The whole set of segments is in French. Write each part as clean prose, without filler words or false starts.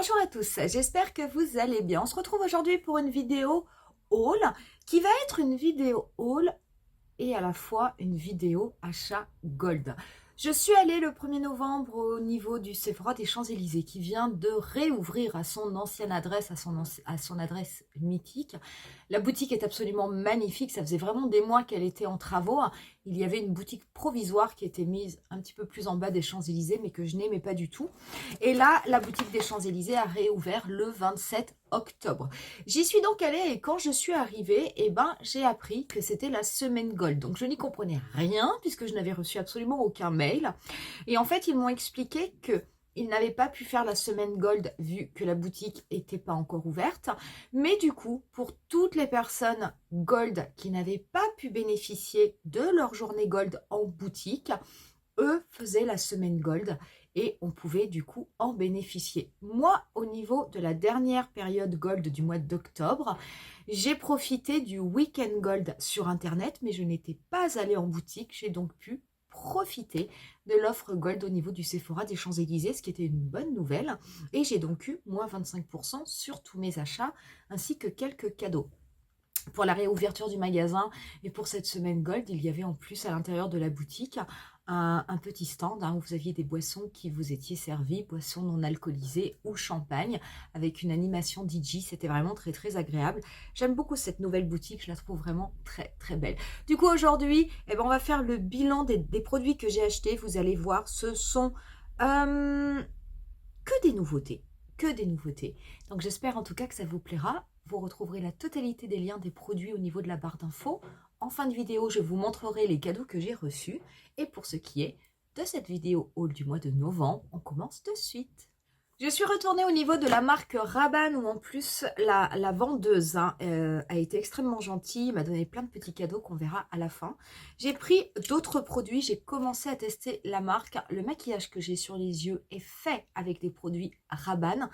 Bonjour à tous, j'espère que vous allez bien. On se retrouve aujourd'hui pour une vidéo haul qui va être une vidéo haul et à la fois une vidéo achat gold. Je suis allée le 1er novembre au niveau du Sephora des Champs-Élysées qui vient de réouvrir à son ancienne adresse, à son adresse mythique. La boutique est absolument magnifique, ça faisait vraiment des mois qu'elle était en travaux. Il y avait une boutique provisoire qui était mise un petit peu plus en bas des Champs-Élysées mais que je n'aimais pas du tout. Et là, la boutique des Champs-Élysées a réouvert le 27 octobre. J'y suis donc allée et quand je suis arrivée, j'ai appris que c'était la semaine gold. Donc je n'y comprenais rien puisque je n'avais reçu absolument aucun mail. Et en fait, ils m'ont expliqué que ils n'avaient pas pu faire la semaine gold vu que la boutique n'était pas encore ouverte. Mais du coup, pour toutes les personnes gold qui n'avaient pas pu bénéficier de leur journée gold en boutique, eux faisaient la semaine gold et on pouvait du coup en bénéficier. Moi, au niveau de la dernière période gold du mois d'octobre, j'ai profité du week-end gold sur internet, mais je n'étais pas allée en boutique. J'ai donc pu profiter de l'offre gold au niveau du Sephora des Champs-Élysées, ce qui était une bonne nouvelle. Et j'ai donc eu moins 25% sur tous mes achats, ainsi que quelques cadeaux. Pour la réouverture du magasin et pour cette semaine gold, il y avait en plus à l'intérieur de la boutique un petit stand où vous aviez des boissons qui vous étiez servies, boissons non alcoolisées ou champagne, avec une animation DJ. C'était vraiment très très agréable. J'aime beaucoup cette nouvelle boutique, je la trouve vraiment très très belle. Du coup aujourd'hui, on va faire le bilan des produits que j'ai achetés. Vous allez voir, ce sont que des nouveautés. Que des nouveautés. Donc j'espère en tout cas que ça vous plaira. Vous retrouverez la totalité des liens des produits au niveau de la barre d'infos. En fin de vidéo, je vous montrerai les cadeaux que j'ai reçus. Et pour ce qui est de cette vidéo haul du mois de novembre, on commence de suite. Je suis retournée au niveau de la marque Rabanne où en plus la vendeuse a été extrêmement gentille, m'a donné plein de petits cadeaux qu'on verra à la fin. J'ai pris d'autres produits, j'ai commencé à tester la marque. Le maquillage que j'ai sur les yeux est fait avec des produits Rabanne.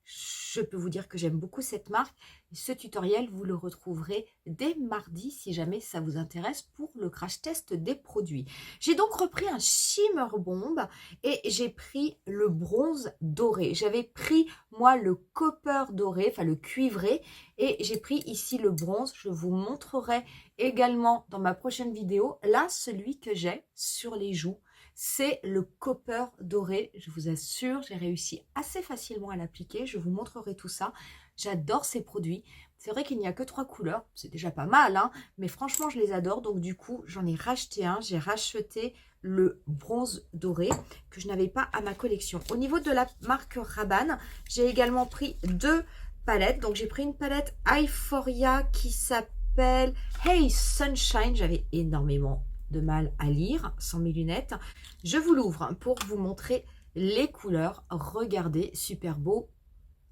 Je peux vous dire que j'aime beaucoup cette marque. Ce tutoriel, vous le retrouverez dès mardi si jamais ça vous intéresse pour le crash test des produits. J'ai donc repris un Shimmer Bomb et j'ai pris le bronze doré. J'avais pris moi le copper doré, enfin le cuivré, et j'ai pris ici le bronze. Je vous montrerai également dans ma prochaine vidéo. Là, celui que j'ai sur les joues, c'est le copper doré. Je vous assure, j'ai réussi assez facilement à l'appliquer. Je vous montrerai tout ça. J'adore ces produits. C'est vrai qu'il n'y a que 3 couleurs. C'est déjà pas mal, hein, mais franchement, je les adore. Donc du coup, j'en ai racheté un. J'ai racheté le bronze doré que je n'avais pas à ma collection. Au niveau de la marque Rabanne, j'ai également pris 2 palettes. Donc j'ai pris une palette Euphoria qui s'appelle Hey Sunshine. J'avais énormément de mal à lire sans mes lunettes. Je vous l'ouvre pour vous montrer les couleurs. Regardez, super beau.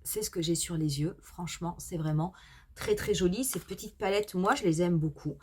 C'est ce que j'ai sur les yeux. Franchement, c'est vraiment très très joli. Ces petites palettes, moi, je les aime beaucoup.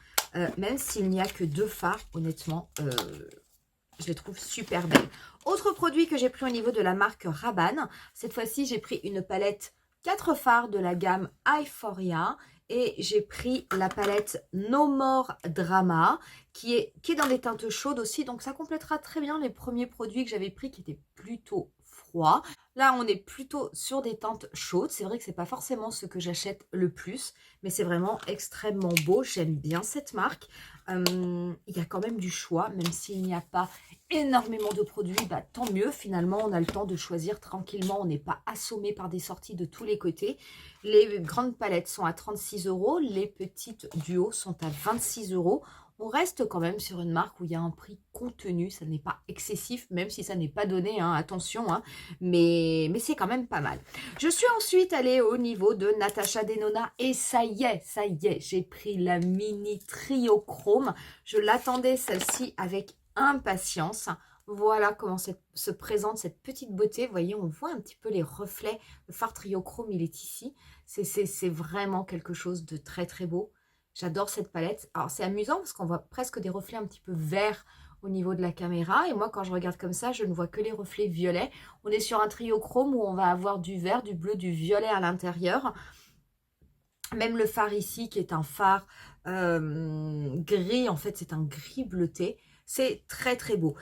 Même s'il n'y a que 2 fards, honnêtement, je les trouve super belles. Autre produit que j'ai pris au niveau de la marque Rabanne. Cette fois-ci, j'ai pris une palette 4 fards de la gamme Euphoria. Et j'ai pris la palette No More Drama, qui est dans des teintes chaudes aussi. Donc, ça complétera très bien les premiers produits que j'avais pris qui étaient plutôt froids. Là, on est plutôt sur des teintes chaudes. C'est vrai que c'est pas forcément ce que j'achète le plus, mais c'est vraiment extrêmement beau. J'aime bien cette marque. Il y a quand même du choix, même s'il n'y a pas énormément de produits, tant mieux. Finalement, on a le temps de choisir tranquillement. On n'est pas assommé par des sorties de tous les côtés. Les grandes palettes sont à 36 €. Les petites duos sont à 26 €. On reste quand même sur une marque où il y a un prix contenu. Ça n'est pas excessif, même si ça n'est pas donné, hein, attention. Hein, mais c'est quand même pas mal. Je suis ensuite allée au niveau de Natasha Denona. Et ça y est, j'ai pris la mini trio chrome. Je l'attendais celle-ci avec impatience. Voilà comment se présente cette petite beauté. Vous voyez, on voit un petit peu les reflets. Le fard triochrome, il est ici. C'est vraiment quelque chose de très très beau. J'adore cette palette. Alors, c'est amusant parce qu'on voit presque des reflets un petit peu verts au niveau de la caméra. Et moi, quand je regarde comme ça, je ne vois que les reflets violets. On est sur un triochrome où on va avoir du vert, du bleu, du violet à l'intérieur. Même le fard ici, qui est un fard gris, en fait, c'est un gris bleuté. C'est très très beau.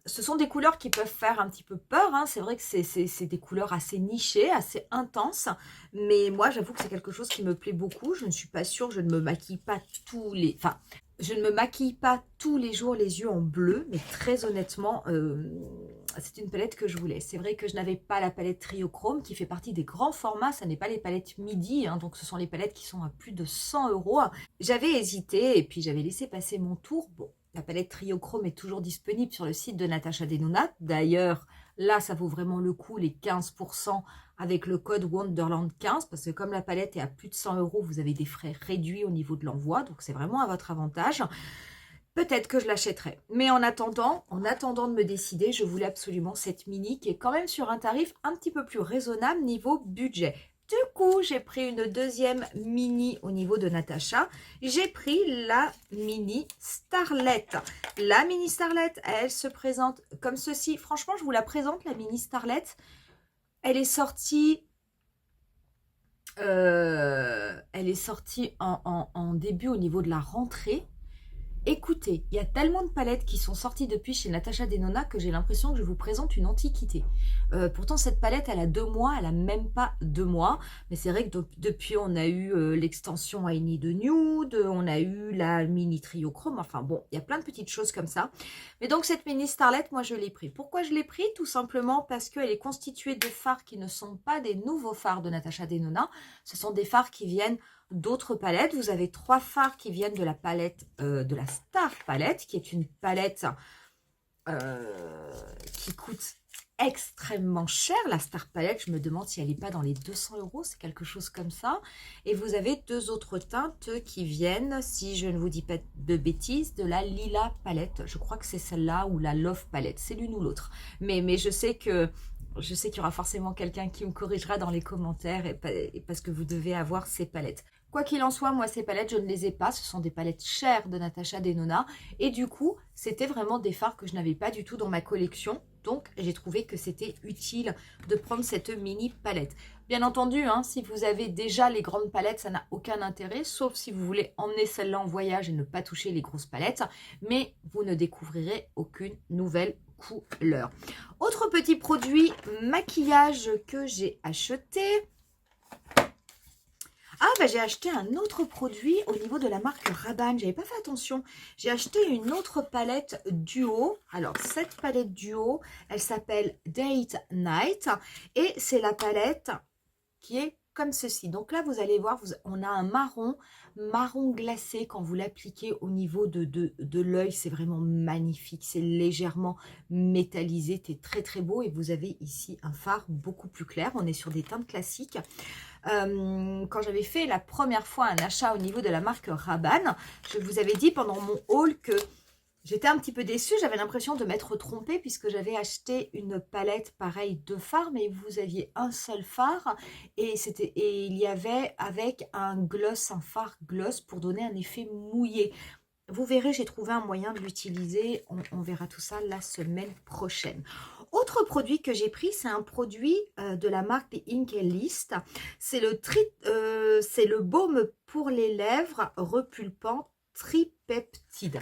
Ce sont des couleurs qui peuvent faire un petit peu peur, hein. C'est vrai que c'est des couleurs assez nichées, assez intenses. Mais moi, j'avoue que c'est quelque chose qui me plaît beaucoup. Je ne suis pas sûre, je ne me maquille pas tous les... Enfin, je ne me maquille pas tous les jours les yeux en bleu. Mais très honnêtement, c'est une palette que je voulais. C'est vrai que je n'avais pas la palette Triochrome qui fait partie des grands formats. Ça n'est pas les palettes midi, hein, donc ce sont les palettes qui sont à plus de 100 euros. J'avais hésité et puis j'avais laissé passer mon tour. Bon, la palette Triochrome est toujours disponible sur le site de Natasha Denona. D'ailleurs, là, ça vaut vraiment le coup, les 15% avec le code Wonderland 15, parce que comme la palette est à plus de 100 euros, vous avez des frais réduits au niveau de l'envoi, donc c'est vraiment à votre avantage. Peut-être que je l'achèterai. Mais en attendant de me décider, je voulais absolument cette mini qui est quand même sur un tarif un petit peu plus raisonnable niveau budget. Du coup, j'ai pris une deuxième mini au niveau de Natasha. J'ai pris la mini Starlet. La mini Starlet, elle se présente comme ceci. Franchement, je vous la présente, la mini Starlet. Elle est sortie... en début au niveau de la rentrée. Écoutez, il y a tellement de palettes qui sont sorties depuis chez Natasha Denona que j'ai l'impression que je vous présente une antiquité. Pourtant, cette palette, elle a 2 mois, elle a même pas 2 mois. Mais c'est vrai que depuis, on a eu l'extension I Need a Nude, on a eu la mini Triochrome. Enfin bon, il y a plein de petites choses comme ça. Mais donc, cette mini Starlet, moi, je l'ai pris. Pourquoi je l'ai pris? Tout simplement parce qu'elle est constituée de fards qui ne sont pas des nouveaux fards de Natasha Denona. Ce sont des fards qui viennent d'autres palettes. Vous avez 3 fards qui viennent de la palette, de la Star Palette, qui est une palette qui coûte extrêmement cher. La Star Palette, je me demande si elle n'est pas dans les 200 euros, c'est quelque chose comme ça. Et vous avez 2 autres teintes qui viennent, si je ne vous dis pas de bêtises, de la Lila Palette. Je crois que c'est celle-là ou la Love Palette, c'est l'une ou l'autre. Mais je sais que... Je sais qu'il y aura forcément quelqu'un qui me corrigera dans les commentaires et parce que vous devez avoir ces palettes. Quoi qu'il en soit, moi, ces palettes, je ne les ai pas. Ce sont des palettes chères de Natasha Denona. Et du coup, c'était vraiment des fards que je n'avais pas du tout dans ma collection. Donc, j'ai trouvé que c'était utile de prendre cette mini palette. Bien entendu, hein, si vous avez déjà les grandes palettes, ça n'a aucun intérêt, sauf si vous voulez emmener celle-là en voyage et ne pas toucher les grosses palettes. Mais vous ne découvrirez aucune nouvelle couleur. Autre petit produit maquillage que j'ai acheté. Ah, bah j'ai acheté un autre produit au niveau de la marque Rabanne. J'avais pas fait attention. J'ai acheté une autre palette duo. Alors, cette palette duo, elle s'appelle Date Night. Et c'est la palette qui est comme ceci. Donc là, vous allez voir, on a un marron glacé quand vous l'appliquez au niveau de l'œil. C'est vraiment magnifique. C'est légèrement métallisé. C'est très très beau. Et vous avez ici un fard beaucoup plus clair. On est sur des teintes classiques. Quand j'avais fait la première fois un achat au niveau de la marque Rabanne, je vous avais dit pendant mon haul que j'étais un petit peu déçue. J'avais l'impression de m'être trompée puisque j'avais acheté une palette pareille de fards, mais vous aviez un seul fard et il y avait avec un gloss, un fard gloss pour donner un effet mouillé. Vous verrez, j'ai trouvé un moyen de l'utiliser. On verra tout ça la semaine prochaine. Autre produit que j'ai pris, c'est un produit de la marque des Ink List. C'est le baume pour les lèvres repulpant tripeptide.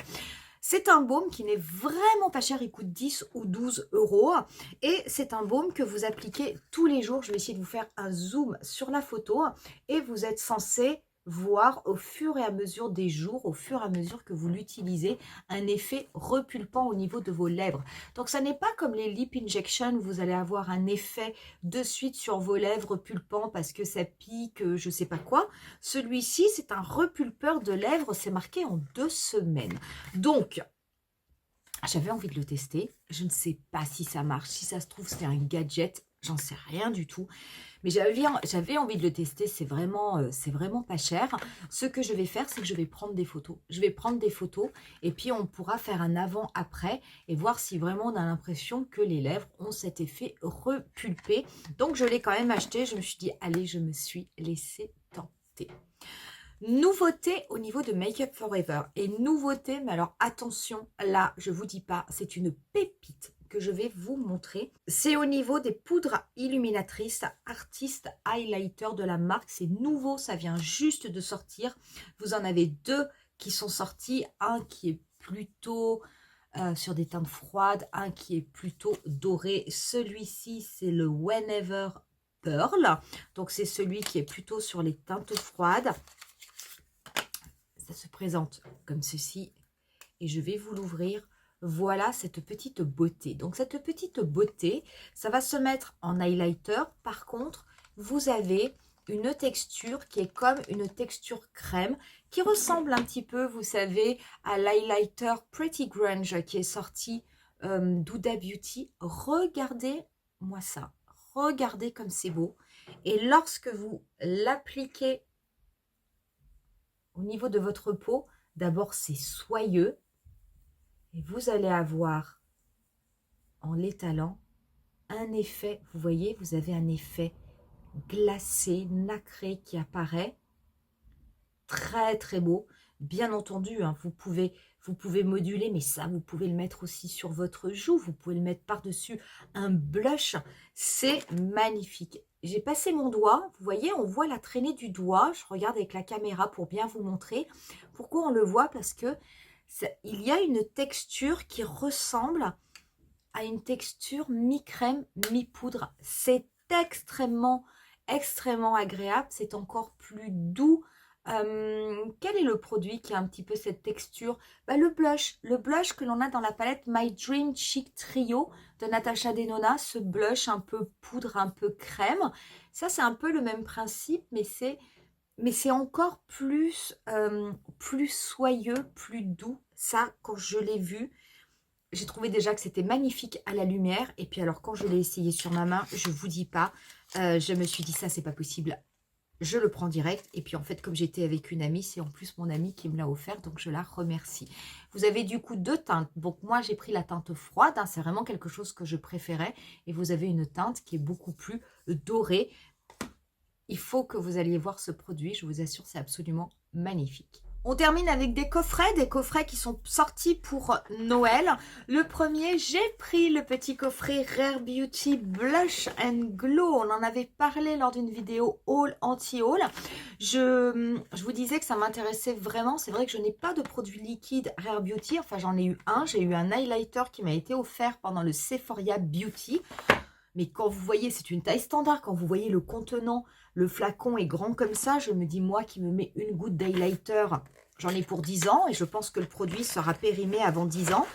C'est un baume qui n'est vraiment pas cher, il coûte 10 ou 12 euros. Et c'est un baume que vous appliquez tous les jours. Je vais essayer de vous faire un zoom sur la photo. Et vous êtes censé voir au fur et à mesure des jours, au fur et à mesure que vous l'utilisez, un effet repulpant au niveau de vos lèvres. Donc, ça n'est pas comme les lip injections, vous allez avoir un effet de suite sur vos lèvres repulpant parce que ça pique, je ne sais pas quoi. Celui-ci, c'est un repulpeur de lèvres, c'est marqué en 2 semaines. Donc, j'avais envie de le tester. Je ne sais pas si ça marche. Si ça se trouve, c'est un gadget. J'en sais rien du tout. Mais j'avais envie de le tester. C'est vraiment pas cher. Ce que je vais faire, c'est que je vais prendre des photos. Je vais prendre des photos et puis on pourra faire un avant-après et voir si vraiment on a l'impression que les lèvres ont cet effet repulpé. Donc, je l'ai quand même acheté. Je me suis dit, allez, je me suis laissée tenter. Nouveauté au niveau de Make Up For Ever. Et nouveauté, mais alors attention, là, je vous dis pas, c'est une pépite que je vais vous montrer. C'est au niveau des poudres illuminatrices Artist Highlighter de la marque. C'est nouveau, ça vient juste de sortir. Vous en avez 2 qui sont sortis. Un qui est plutôt sur des teintes froides, un qui est plutôt doré. Celui-ci, c'est le Whenever Pearl. Donc, c'est celui qui est plutôt sur les teintes froides. Ça se présente comme ceci. Et je vais vous l'ouvrir. Voilà cette petite beauté. Donc, cette petite beauté, ça va se mettre en highlighter. Par contre, vous avez une texture qui est comme une texture crème, qui ressemble un petit peu, vous savez, à l'highlighter Pretty Grunge qui est sorti d'Huda Beauty. Regardez-moi ça. Regardez comme c'est beau. Et lorsque vous l'appliquez au niveau de votre peau, d'abord c'est soyeux. Et vous allez avoir, en l'étalant, un effet, vous voyez, vous avez un effet glacé, nacré qui apparaît. Très, très beau. Bien entendu, hein, vous pouvez moduler, mais ça, vous pouvez le mettre aussi sur votre joue. Vous pouvez le mettre par-dessus un blush. C'est magnifique. J'ai passé mon doigt. Vous voyez, on voit la traînée du doigt. Je regarde avec la caméra pour bien vous montrer. Pourquoi on le voit? Parce que il y a une texture qui ressemble à une texture mi-crème, mi-poudre. C'est extrêmement, extrêmement agréable. C'est encore plus doux. Quel est le produit qui a un petit peu cette texture? Le blush que l'on a dans la palette My Dream Chic Trio de Natasha Denona, ce blush un peu poudre, un peu crème. Ça, c'est un peu le même principe, mais c'est encore plus, plus soyeux, plus doux. Ça, quand je l'ai vu, j'ai trouvé déjà que c'était magnifique à la lumière. Et puis alors, quand je l'ai essayé sur ma main, je vous dis pas, je me suis dit ça, c'est pas possible. Je le prends direct. Et puis en fait, comme j'étais avec une amie, c'est en plus mon amie qui me l'a offert. Donc je la remercie. Vous avez du coup deux teintes. Donc moi, j'ai pris la teinte froide. Hein, c'est vraiment quelque chose que je préférais. Et vous avez une teinte qui est beaucoup plus dorée. Il faut que vous alliez voir ce produit. Je vous assure, c'est absolument magnifique. On termine avec des coffrets qui sont sortis pour Noël. Le premier, j'ai pris le petit coffret Rare Beauty Blush and Glow. On en avait parlé lors d'une vidéo haul anti-haul. Je vous disais que ça m'intéressait vraiment. C'est vrai que je n'ai pas de produit liquide Rare Beauty. Enfin, j'en ai eu un. J'ai eu un highlighter qui m'a été offert pendant le Sephora Beauty. Mais quand vous voyez, c'est une taille standard. Quand vous voyez le contenant, le flacon est grand comme ça, je me dis, moi qui me mets une goutte d'highlighter, j'en ai pour 10 ans. Et je pense que le produit sera périmé avant 10 ans.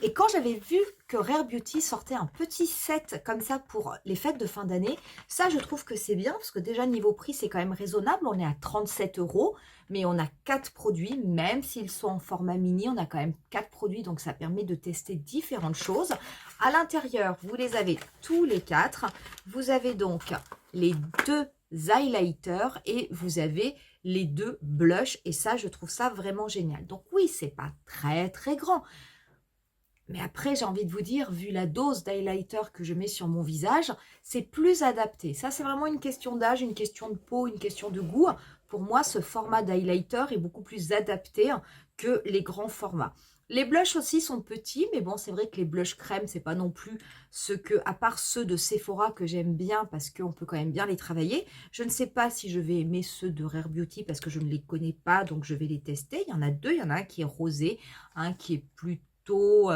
Et quand j'avais vu que Rare Beauty sortait un petit set comme ça pour les fêtes de fin d'année, ça, je trouve que c'est bien. Parce que déjà, niveau prix, c'est quand même raisonnable. On est à 37 €. Mais on a 4 produits, même s'ils sont en format mini, on a quand même 4 produits, donc ça permet de tester différentes choses. À l'intérieur, vous les avez tous les 4. Vous avez donc les 2 highlighters et vous avez les 2 blushs. Et ça, je trouve ça vraiment génial. Donc oui, c'est pas très très grand. Mais après, j'ai envie de vous dire, vu la dose d'highlighter que je mets sur mon visage, c'est plus adapté. Ça, c'est vraiment une question d'âge, une question de peau, une question de goût. Pour moi, ce format d'highlighter est beaucoup plus adapté que les grands formats. Les blushs aussi sont petits, mais bon, c'est vrai que les blushs crème, c'est pas non plus ce que, à part ceux de Sephora que j'aime bien parce qu'on peut quand même bien les travailler. Je ne sais pas si je vais aimer ceux de Rare Beauty parce que je ne les connais pas, donc je vais les tester. Il y en a deux, il y en a un qui est rosé, un qui est plutôt,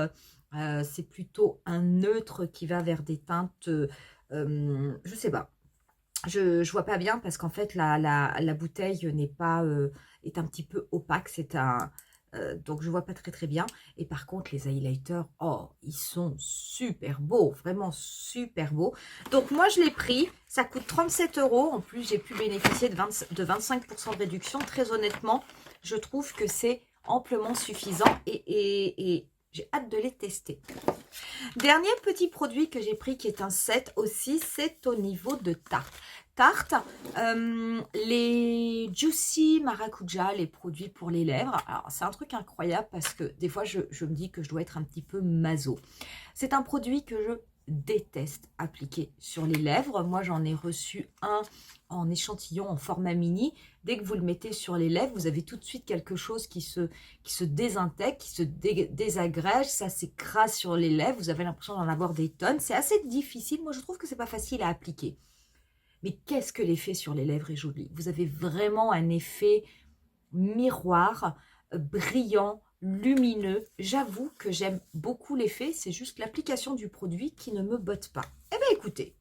c'est plutôt un neutre qui va vers des teintes, je sais pas. Je vois pas bien parce qu'en fait la bouteille n'est pas est un petit peu opaque, c'est un donc je vois pas très très bien. Et par contre les highlighters, oh ils sont super beaux, vraiment super beaux. Donc moi je l'ai pris, ça coûte 37 €. En plus j'ai pu bénéficier de 25% de réduction. Très honnêtement, je trouve que c'est amplement suffisant et j'ai hâte de les tester. Dernier petit produit que j'ai pris qui est un set aussi, c'est au niveau de tarte. Les Juicy Maracuja, les produits pour les lèvres. Alors c'est un truc incroyable parce que des fois je me dis que je dois être un petit peu maso. C'est un produit que je déteste appliquer sur les lèvres. Moi j'en ai reçu un en échantillon en format mini. Dès que vous le mettez sur les lèvres, vous avez tout de suite quelque chose qui se désintègre, qui se désagrège, ça s'écrase sur les lèvres, vous avez l'impression d'en avoir des tonnes. C'est assez difficile, moi je trouve que c'est pas facile à appliquer. Mais qu'est-ce que l'effet sur les lèvres est joli. Vous avez vraiment un effet miroir, brillant, lumineux. J'avoue que j'aime beaucoup l'effet, c'est juste l'application du produit qui ne me botte pas. Eh bien écoutez,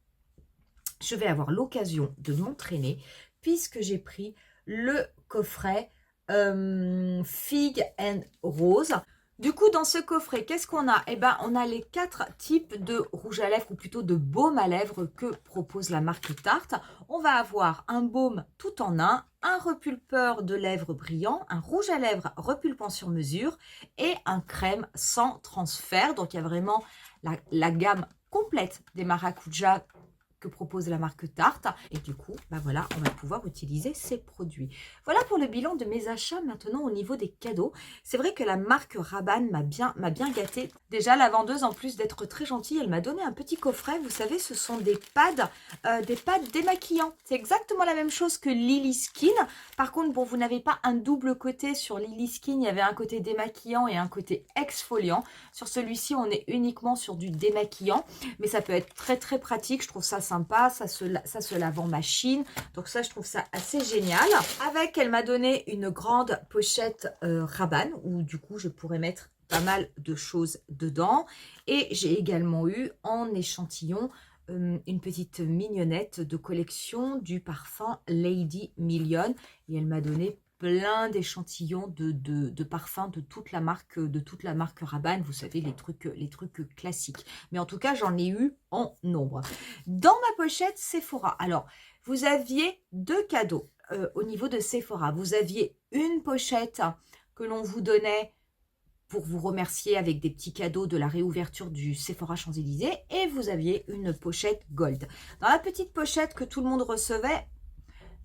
je vais avoir l'occasion de m'entraîner puisque j'ai pris le coffret Figue and Rose. Du coup, dans ce coffret, qu'est-ce qu'on a? Eh bien, on a les 4 types de rouge à lèvres, ou plutôt de baume à lèvres que propose la marque Tarte. On va avoir un baume tout en un repulpeur de lèvres brillant, un rouge à lèvres repulpant sur mesure et un crème sans transfert. Donc, il y a vraiment la gamme complète des maracujas que propose la marque Tarte. Et du coup, bah voilà, on va pouvoir utiliser ces produits. Voilà pour le bilan de mes achats. Maintenant, au niveau des cadeaux, c'est vrai que la marque Rabanne m'a bien gâtée. Déjà, la vendeuse, en plus d'être très gentille, elle m'a donné un petit coffret. Vous savez, ce sont des pads démaquillants. C'est exactement la même chose que Lily Skin. Par contre, bon, vous n'avez pas un double côté. Sur Lily Skin, il y avait un côté démaquillant et un côté exfoliant. Sur celui-ci, on est uniquement sur du démaquillant. Mais ça peut être très, très pratique. Je trouve ça sympa, ça se lave en machine, donc ça je trouve ça assez génial. Avec, elle m'a donné une grande pochette Rabanne où du coup je pourrais mettre pas mal de choses dedans, et j'ai également eu en échantillon une petite mignonnette de collection du parfum Lady Million, et elle m'a donné plein d'échantillons de parfums de toute la marque Rabanne, vous savez, les trucs classiques. Mais en tout cas, j'en ai eu en nombre. Dans ma pochette Sephora, alors, vous aviez 2 cadeaux au niveau de Sephora. Vous aviez une pochette que l'on vous donnait pour vous remercier avec des petits cadeaux de la réouverture du Sephora Champs-Élysées, et vous aviez une pochette Gold. Dans la petite pochette que tout le monde recevait,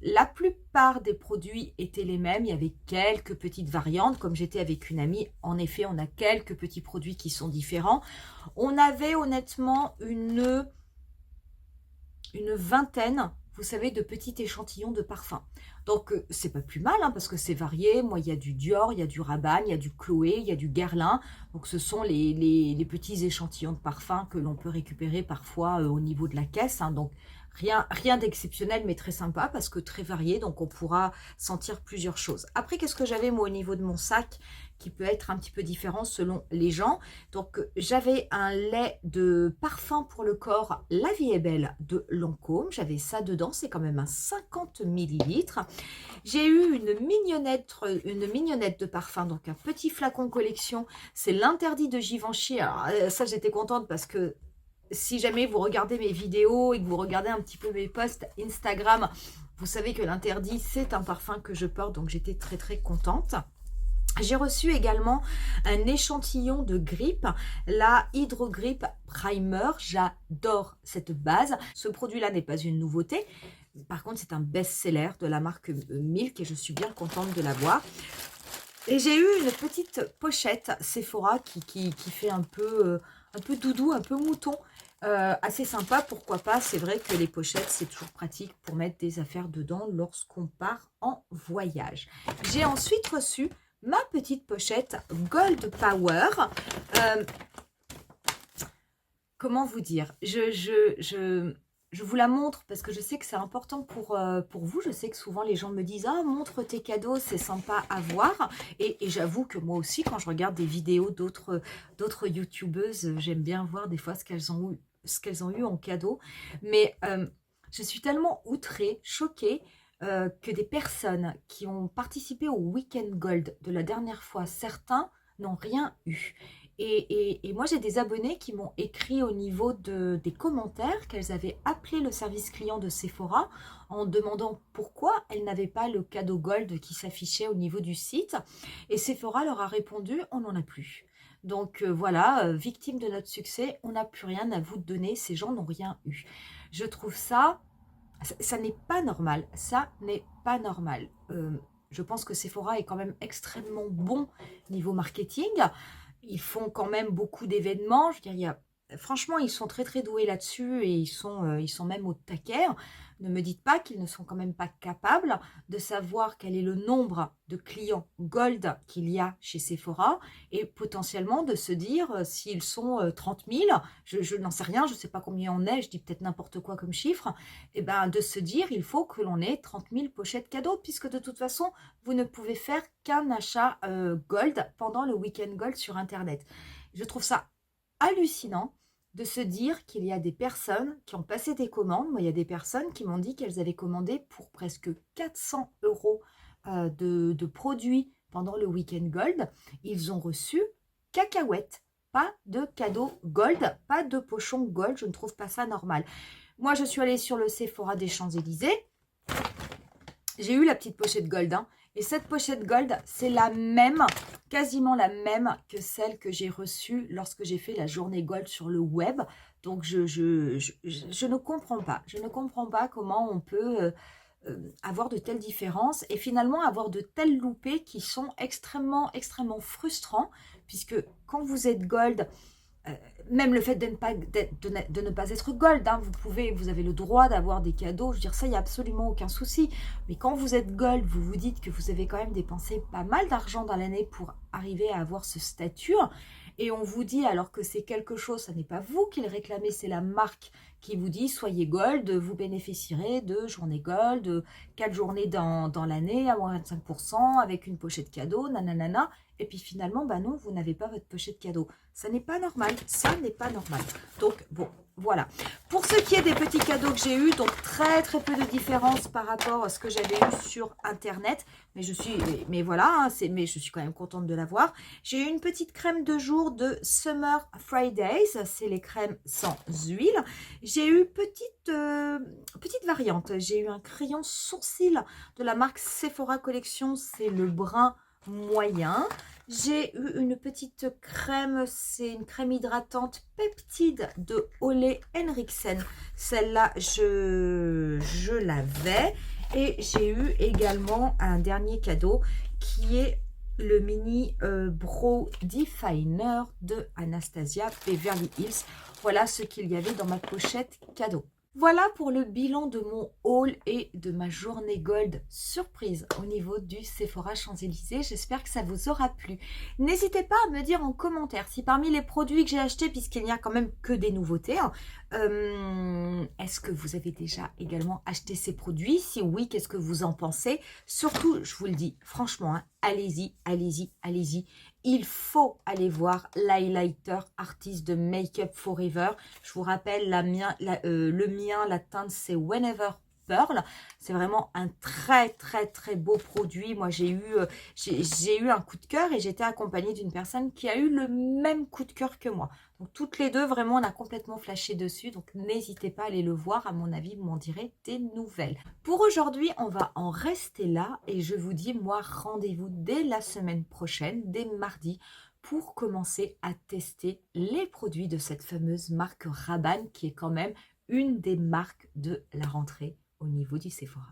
la plupart des produits étaient les mêmes, il y avait quelques petites variantes. Comme j'étais avec une amie, en effet, on a quelques petits produits qui sont différents. On avait honnêtement une vingtaine, vous savez, de petits échantillons de parfums. Donc, c'est pas plus mal, hein, parce que c'est varié. Moi, il y a du Dior, il y a du Rabanne, il y a du Chloé, il y a du Guerlain. Donc, ce sont les petits échantillons de parfums que l'on peut récupérer parfois au niveau de la caisse, hein. Donc, rien d'exceptionnel, mais très sympa parce que très varié, donc on pourra sentir plusieurs choses. Après, qu'est-ce que j'avais moi au niveau de mon sac qui peut être un petit peu différent selon les gens? Donc, j'avais un lait de parfum pour le corps, La Vie est Belle de Lancôme. J'avais ça dedans, c'est quand même un 50 ml. J'ai eu une mignonnette de parfum, donc un petit flacon collection. C'est l'Interdit de Givenchy. Alors, ça, j'étais contente parce que si jamais vous regardez mes vidéos et que vous regardez un petit peu mes posts Instagram, vous savez que l'Interdit, c'est un parfum que je porte, donc j'étais très très contente. J'ai reçu également un échantillon de Grip, la Hydro Grip Primer. J'adore cette base. Ce produit-là n'est pas une nouveauté. Par contre, c'est un best-seller de la marque Milk et je suis bien contente de l'avoir. Et j'ai eu une petite pochette Sephora qui fait un peu doudou, un peu mouton. Assez sympa, pourquoi pas. C'est vrai que les pochettes, c'est toujours pratique pour mettre des affaires dedans lorsqu'on part en voyage. J'ai ensuite reçu ma petite pochette Gold Power. Comment vous dire, je vous la montre parce que je sais que c'est important pour vous. Je sais que souvent les gens me disent « Ah, montre tes cadeaux, c'est sympa à voir ». Et j'avoue que moi aussi, quand je regarde des vidéos d'autres youtubeuses, j'aime bien voir des fois ce qu'elles ont eu en cadeau. Mais je suis tellement outrée, choquée, que des personnes qui ont participé au Weekend Gold de la dernière fois, certains n'ont rien eu. Et moi, j'ai des abonnés qui m'ont écrit au niveau des commentaires qu'elles avaient appelé le service client de Sephora en demandant pourquoi elles n'avaient pas le cadeau Gold qui s'affichait au niveau du site. Et Sephora leur a répondu « on n'en a plus ». Donc voilà, victime de notre succès, on n'a plus rien à vous donner, ces gens n'ont rien eu. Je trouve ça n'est pas normal, ça n'est pas normal. Je pense que Sephora est quand même extrêmement bon niveau marketing. Ils font quand même beaucoup d'événements. Je veux dire, Franchement, ils sont très très doués là-dessus et ils sont même au taquet. Ne me dites pas qu'ils ne sont quand même pas capables de savoir quel est le nombre de clients Gold qu'il y a chez Sephora et potentiellement de se dire s'ils sont 30 000, je n'en sais rien, je ne sais pas combien on est, je dis peut-être n'importe quoi comme chiffre, et ben de se dire il faut que l'on ait 30 000 pochettes cadeaux puisque de toute façon, vous ne pouvez faire qu'un achat Gold pendant le week-end Gold sur Internet. Je trouve ça hallucinant de se dire qu'il y a des personnes qui ont passé des commandes. Moi, il y a des personnes qui m'ont dit qu'elles avaient commandé pour presque 400 € de produits pendant le week-end Gold. Ils ont reçu cacahuètes, pas de cadeau Gold, pas de pochon Gold. Je ne trouve pas ça normal. Moi, je suis allée sur le Sephora des Champs-Élysées. J'ai eu la petite pochette Gold, hein, et cette pochette Gold, c'est la même, quasiment la même que celle que j'ai reçue lorsque j'ai fait la journée Gold sur le web. Donc, je ne comprends pas. Je ne comprends pas comment on peut avoir de telles différences et finalement avoir de tels loupés qui sont extrêmement, extrêmement frustrants, puisque quand vous êtes Gold, même le fait de ne pas être Gold, hein, vous avez le droit d'avoir des cadeaux, je veux dire ça, il n'y a absolument aucun souci. Mais quand vous êtes Gold, vous vous dites que vous avez quand même dépensé pas mal d'argent dans l'année pour arriver à avoir ce statut. Et on vous dit, alors que c'est quelque chose, ce n'est pas vous qui le réclamez, c'est la marque qui vous dit, soyez Gold, vous bénéficierez de journées Gold, 4 journées dans l'année à moins 25%, avec une pochette cadeau, nanana. Et puis finalement, bah non, vous n'avez pas votre pochette cadeau. Ça n'est pas normal, ça n'est pas normal. Donc bon, voilà. Pour ce qui est des petits cadeaux que j'ai eus, donc très très peu de différence par rapport à ce que j'avais eu sur Internet. Mais voilà, hein, mais je suis quand même contente de l'avoir. J'ai eu une petite crème de jour de Summer Fridays, c'est les crèmes sans huile. J'ai eu petite variante, j'ai eu un crayon sourcil de la marque Sephora Collection, c'est le brun moyen. J'ai eu une petite crème, c'est une crème hydratante peptide de Ole Henriksen. Celle-là, je l'avais. Et j'ai eu également un dernier cadeau qui est le mini Brow Definer de Anastasia Beverly Hills. Voilà ce qu'il y avait dans ma pochette cadeau. Voilà pour le bilan de mon haul et de ma journée Gold surprise au niveau du Sephora Champs-Élysées. J'espère que ça vous aura plu. N'hésitez pas à me dire en commentaire si parmi les produits que j'ai achetés, puisqu'il n'y a quand même que des nouveautés, hein, est-ce que vous avez déjà également acheté ces produits? Si oui, qu'est-ce que vous en pensez? Surtout, je vous le dis, franchement, hein, allez-y, allez-y, allez-y. Il faut aller voir l'highlighter artiste de Make Up Forever. Je vous rappelle, le mien, la teinte, c'est Whenever Pearl. C'est vraiment un très, très, très beau produit. Moi, j'ai eu un coup de cœur et j'étais accompagnée d'une personne qui a eu le même coup de cœur que moi. Donc, toutes les deux, vraiment, on a complètement flashé dessus. Donc, n'hésitez pas à aller le voir. À mon avis, vous m'en direz des nouvelles. Pour aujourd'hui, on va en rester là. Et je vous dis, moi, rendez-vous dès la semaine prochaine, dès mardi, pour commencer à tester les produits de cette fameuse marque Rabanne, qui est quand même une des marques de la rentrée au niveau du Sephora.